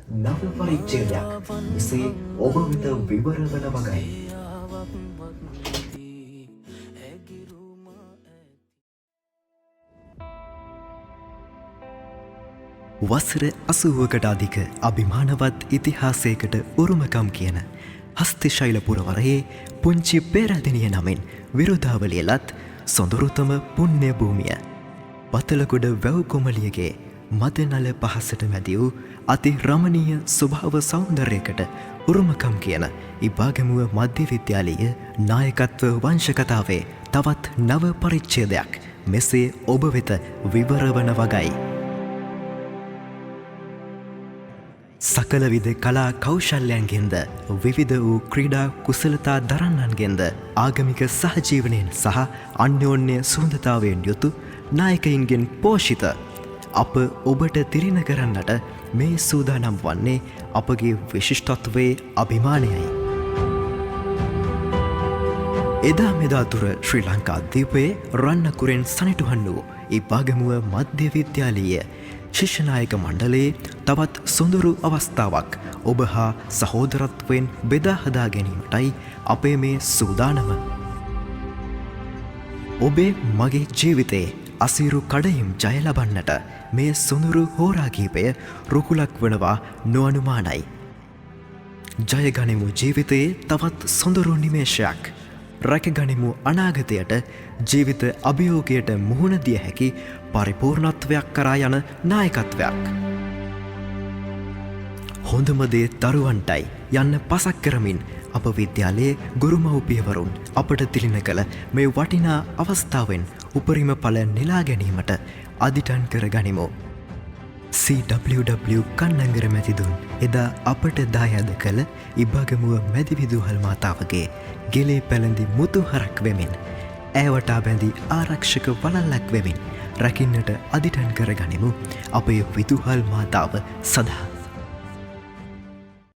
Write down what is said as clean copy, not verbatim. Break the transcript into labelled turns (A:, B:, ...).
A: නව පරිච්ඡේදයක් මෙසේ ඔබ වෙත විවර වන වගයි. වසර 80කට අධික අභිමානවත් ඉතිහාසයකට උරුමකම් කියන හස්තිශෛල පුරවරයේ පුංචි පෙරදිනිය නමින් විරුදාවලියලත් සොඳුරුතම පුණ්‍ය භූමිය වතලගොඩ වැව් කොමලියගේ මදනල පහසට මැදි වූ අති රමණීය ස්වභාව සෞන්දර්යයකට උරුමකම් කියන ඉබාගමුව මධ්‍ය විද්‍යාලීය නායකත්ව වංශකතාවේ තවත් නව පරිච්ඡේදයක් මෙසේ ඔබ වෙත විවර වන වගයි. සකල විද කලා කෞශල්‍යයන්ගෙන්ද විවිධ වූ ක්‍රීඩා කුසලතා දරන්නන්ගෙන්ද ආගමික සහජීවනයෙන් සහ අන්‍යෝන්‍ය සුහදතාවයෙන් යුතු නායකයින්ගෙන් පෝෂිත අප ඔබට තිරින කරන්නට මේ සූදානම් වන්නේ අපගේ විශිෂ්ටත්වයේ අභිමානයයි. එදා මෙදා තුර ශ්‍රී ලංකා දීපයේ රන්නකුරෙන් සනිටුහන් වූ ඉබාගමුව මධ්‍ය විද්‍යාලීය ශිෂ්‍යනායක මණ්ඩලයේ තවත් සොඳුරු අවස්ථාවක් ඔබ හා සහෝදරත්වයෙන් බෙදා හදා ගැනීමටයි අපේ මේ සූදානම. ඔබේ මගේ ජීවිතයේ අසීරු කඩයිම් ජය ලබන්නට මේ සොඳුරු හෝරාකීපය රුකුලක් වනවා නොඅනුමානයි. ජයගනිමු ජීවිතයේ තවත් සොඳුරු නිමේෂයක්. රැකගනිමු අනාගතයට ජීවිත අභියෝගයට මුහුණ දිය හැකි පරිපූර්ණත්වයක් කරා යන නායකත්වයක්. හොඳම දේ දරුවන්ටයි යන්න පසක් කරමින් අප විද්‍යාලයේ ගුරු මව්පියවරුන් අපට තිළින කළ මේ වටිනා අවස්ථාවෙන් උපරිම ඵල නෙලා ගැනීමට අදිටන් කර ගනිමු. CWW කන්නංගර මැතිදුන් එදා අපට දායාද කළ ඉබාගමුව මැදිවිදුහල් මාතාවගේ ගෙලේ පැළඳි මුතුහරක් වෙමින් ඇවටා බැඳි ආරක්ෂක වලල්ලක් වෙමින් රකින්නට අදිටන් කර ගනිමු අපේ විදුහල් මාතාව සදහා.